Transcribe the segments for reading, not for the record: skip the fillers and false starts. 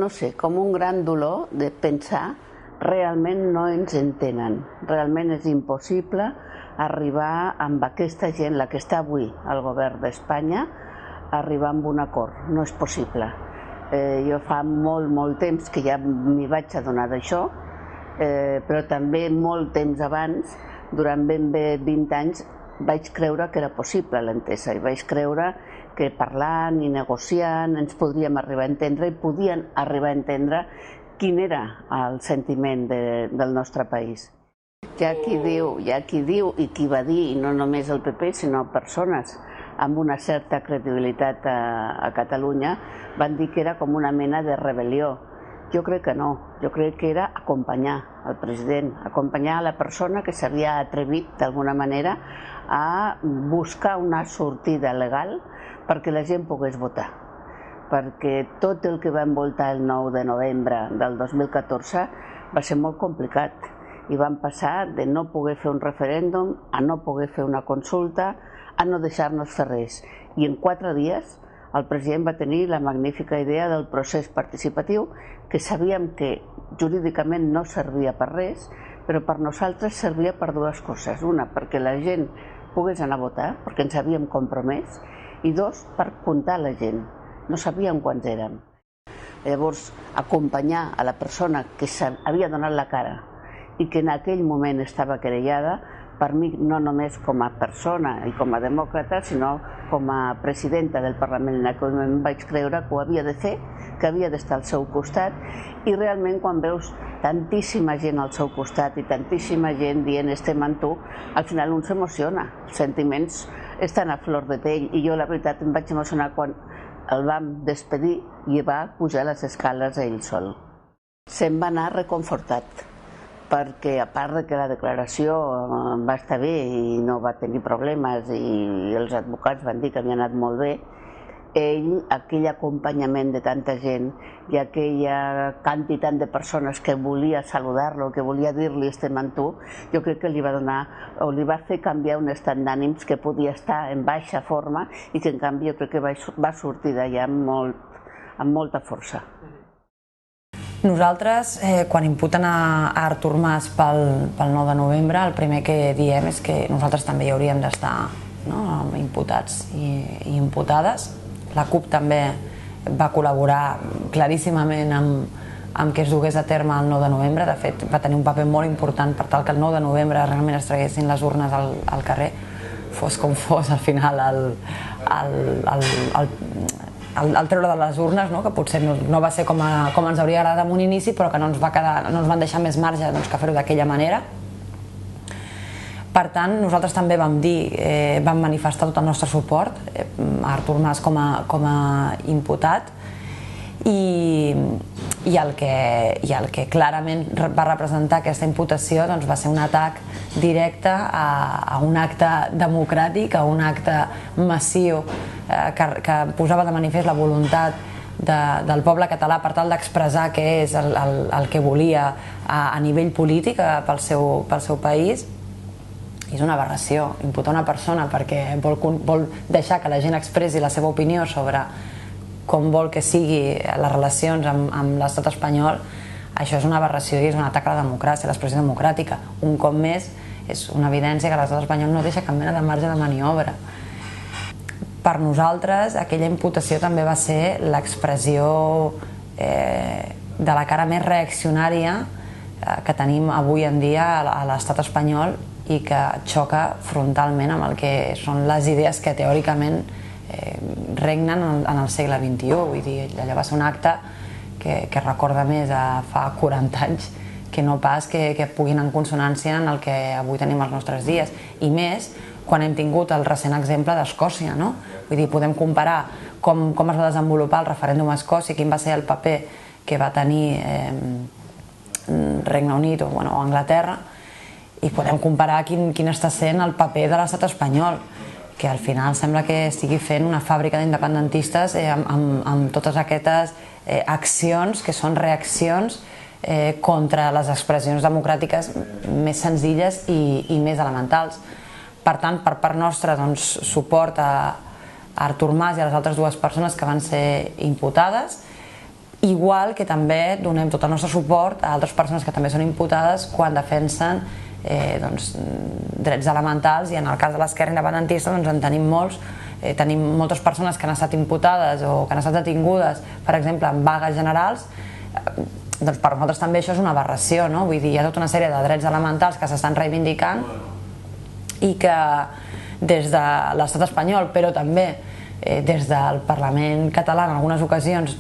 no sé, com un gran dolor de pensar realment no ens entenen. Realment és impossible arribar amb aquesta gent, la que està avui al govern d'Espanya, arribar amb un acord. No és possible. Jo fa molt temps que ja m'hi vaig adonar d'això, però també molt temps abans, durant ben bé 20 anys, vaig creure que era possible l'entesa i vaig creure que parlant i negociant ens podríem arribar a entendre i podien arribar a entendre quin era el sentiment del nostre país. Hi ha qui diu i qui va dir, i no només el PP, sinó persones amb una certa credibilitat a Catalunya, van dir que era com una mena de rebel·lió. Jo crec que no, jo crec que era acompanyar el president, acompanyar la persona que s'havia atrevit d'alguna manera a buscar una sortida legal perquè la gent pogués votar. Perquè tot el que va envoltar el 9 de novembre del 2014 va ser molt complicat i van passar de no poder fer un referèndum a no poder fer una consulta a no deixar-nos fer res. I en 4 dies el president va tenir la magnífica idea del procés participatiu, que sabíem que jurídicament no servia per res, però per nosaltres servia per dues coses. Una, perquè la gent pogués anar a votar, perquè ens havíem compromès, i dos, per comptar la gent. No sabíem quants érem. Llavors, acompanyar a la persona que havia donat la cara i que en aquell moment estava querellada, per mi no només com a persona i com a demòcrata, sinó com a presidenta del Parlament en aquell moment vaig creure que ho havia de fer, que havia d'estar al seu costat, i realment quan veus tantíssima gent al seu costat i tantíssima gent dient estem amb tu, al final un s'emociona, els sentiments estan a flor de pell, i jo la veritat em vaig emocionar quan el vam despedir i va pujar les escales ell sol. Se'n va anar reconfortat, perquè a part de que la declaració va estar bé i no va tenir problemes i els advocats van dir que havia anat molt bé, ell, aquell acompanyament de tanta gent i aquella quantitat de persones que volia saludar-lo, que volia dir-li estem amb tu, jo crec que li va donar o li va fer canviar un estat d'ànims que podia estar en baixa forma i que en canvi jo crec que va sortir d'allà amb molta força. Nosaltres, quan imputen a Artur Mas pel 9 de novembre, el primer que diem és que nosaltres també hi hauríem d'estar imputats i imputades. La CUP també va col·laborar claríssimament amb que es dugués a terme el 9 de novembre. De fet, va tenir un paper molt important per tal que el 9 de novembre realment es traguessin les urnes al carrer, fos com fos al final el treure de les urnes, que potser no va ser com ens hauria agradat en un inici, però que no ens van deixar més marge que fer-ho d'aquella manera. Per tant, nosaltres també vam manifestar tot el nostre suport a Artur Mas com a imputat, i el que clarament va representar aquesta imputació va ser un atac directe a un acte democràtic, a un acte massiu que posava de manifest la voluntat del poble català per tal d'expressar què és el que volia a nivell polític pel seu país. És una aberració imputar una persona perquè vol deixar que la gent expressi la seva opinió sobre com vol que sigui les relacions amb l'estat espanyol. Això és una aberració i és un atac a la democràcia, a l'expressió democràtica. Un cop més, és una evidència que l'estat espanyol no deixa cap mena de marge de maniobra. Per nosaltres, aquella imputació també va ser l'expressió de la cara més reaccionària que tenim avui en dia a l'estat espanyol i que xoca frontalment amb el que són les idees que teòricament regnen en el segle XXI. Vull dir, allò va ser un acte que recorda més a fa 40 anys que no pas que puguin en consonància en el que avui tenim als nostres dies. I més quan hem tingut el recent exemple d'Escòcia, no? Vull dir, podem comparar com es va desenvolupar el referèndum a Escòcia, quin va ser el paper que va tenir Regne Unit o Anglaterra, i podem comparar quin està sent el paper de l'estat espanyol, que al final sembla que estigui fent una fàbrica d'independentistes amb totes aquestes accions que són reaccions contra les expressions democràtiques més senzilles i més elementals. Per tant, per part nostra, suport a Artur Mas i a les altres dues persones que van ser imputades, igual que també donem tot el nostre suport a altres persones que també són imputades quan defensen drets elementals, i en el cas de l'esquerra independentista en tenim molts. Tenim moltes persones que han estat imputades o que han estat detingudes, per exemple, en vagues generals. Doncs per nosaltres també això és una aberració, no? Vull dir, hi ha tota una sèrie de drets elementals que s'estan reivindicant i que des de l'estat espanyol, però també des del Parlament català en algunes ocasions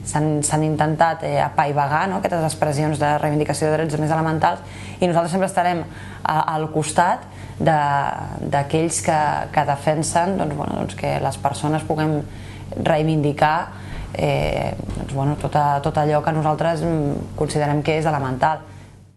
s'han intentat apaivagar aquestes expressions de reivindicació de drets més elementals, i nosaltres sempre estarem al costat d'aquells que defensen que les persones puguem reivindicar tot allò que nosaltres considerem que és elemental.